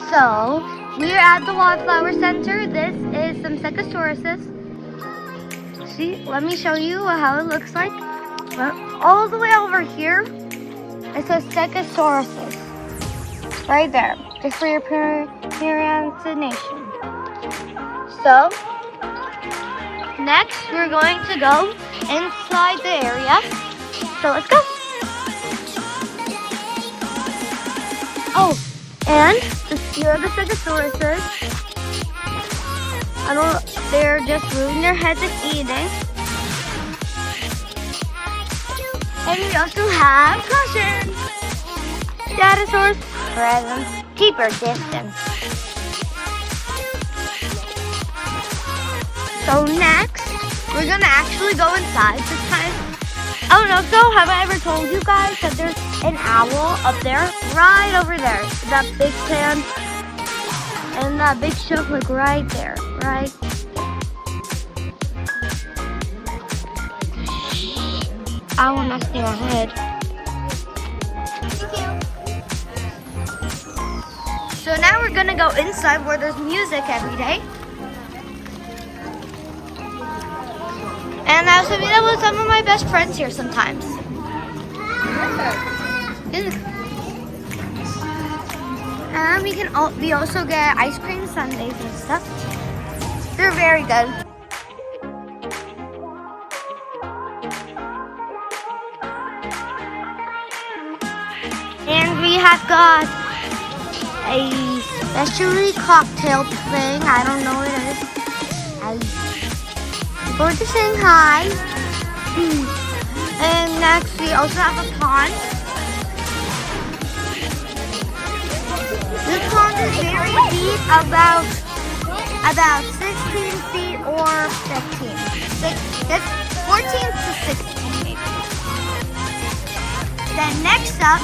So, we're at the Wildflower Center. This is some Stegosauruses. See, let me show you how it looks like. All the way over here, it says Stegosauruses. Right there, just for your pronunciation. So, next we're going to go inside the area. So let's go. Oh, and here are the Stegosauruses. They're just moving their heads and eating. And we also have caution. Dinosaurs presents. Keep your distance. So next, we're gonna actually go inside this time. Oh no, so have I ever told you guys that there's an owl up there? Right over there. That big fan and that big shelf, like right there. Right? Owl nesting ahead. Thank you. So now we're gonna go inside where there's music every day. And I also meet up with some of my best friends here sometimes. And we also get ice cream sundaes and stuff. They're very good. And we have got a specialty cocktail thing. I don't know what it is. I'm going to sing hi. And next we also have a pond. This pond is very deep, about 16 feet or 15. It's 14 to 16 maybe. Then next up,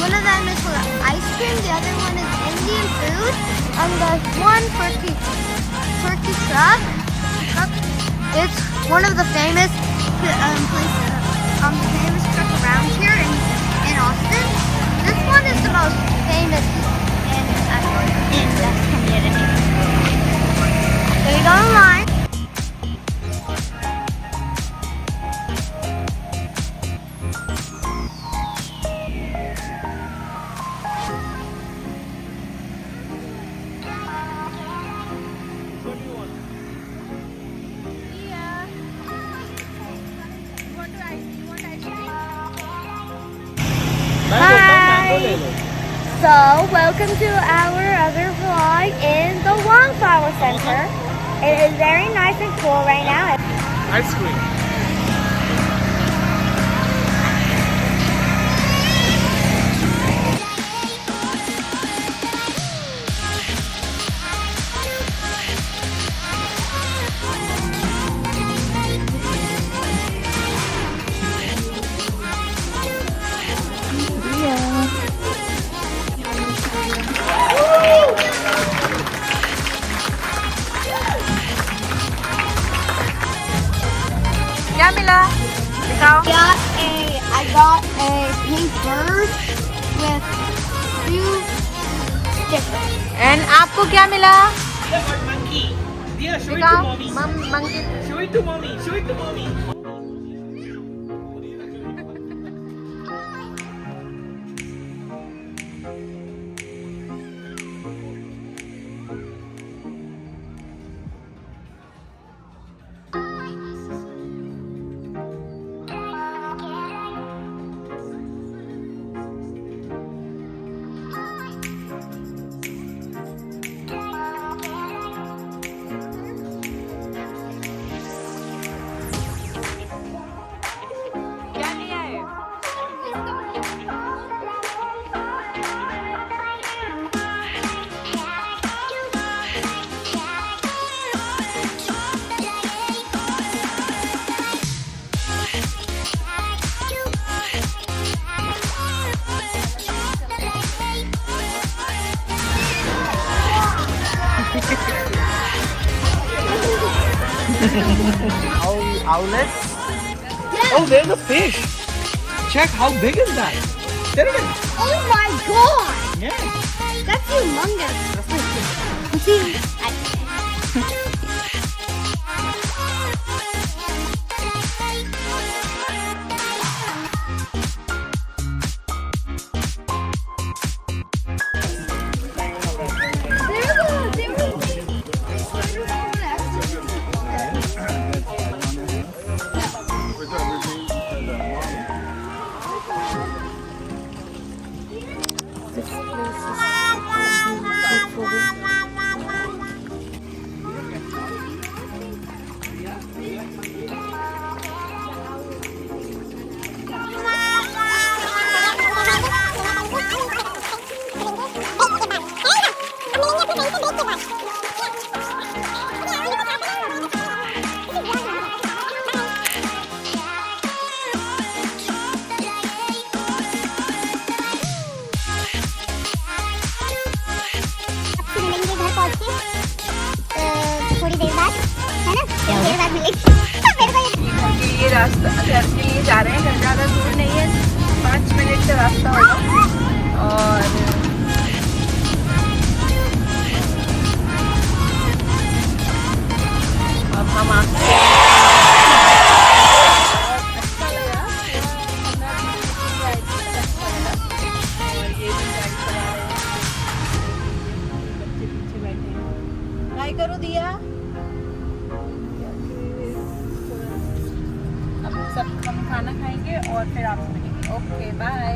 one of them is for ice cream, the other one is Indian food, and the one turkey truck. It's one of the famous famous truck around here in Austin. This one is the most famous in this community. So we go online. Hi! So, welcome to our other vlog in the Wildflower Center. It is very nice and cool right now. Ice cream. Camila, ikaw? I got a pink bird with two different. And आपको क्या मिला? monkey. Dia, show it to दिखाओ mommy. Monkey. Show it to mommy. Show it to mommy. क्या लिया है? Owlets? Oh, there's a fish. Check how big is that? There it is. Oh my god! Yeah. That's humongous. See, मिलेंगे घर पहुंच के थोड़ी देर बाद, है ना? थोड़ी देर बाद मिलेंगे। ये रास्ता घर के लिए जा रहे हैं, घर ज़्यादा दूर नहीं है, 5 मिनट का रास्ता होगा। और अब हम आपसे अच्छा लगा और ये भी गाड़ी चला रहे हैं, बच्चे पीछे बैठे हैं। हाय करो दिया। अब सब हम खाना खाएंगे और फिर आपसे मिलेंगे। Okay bye.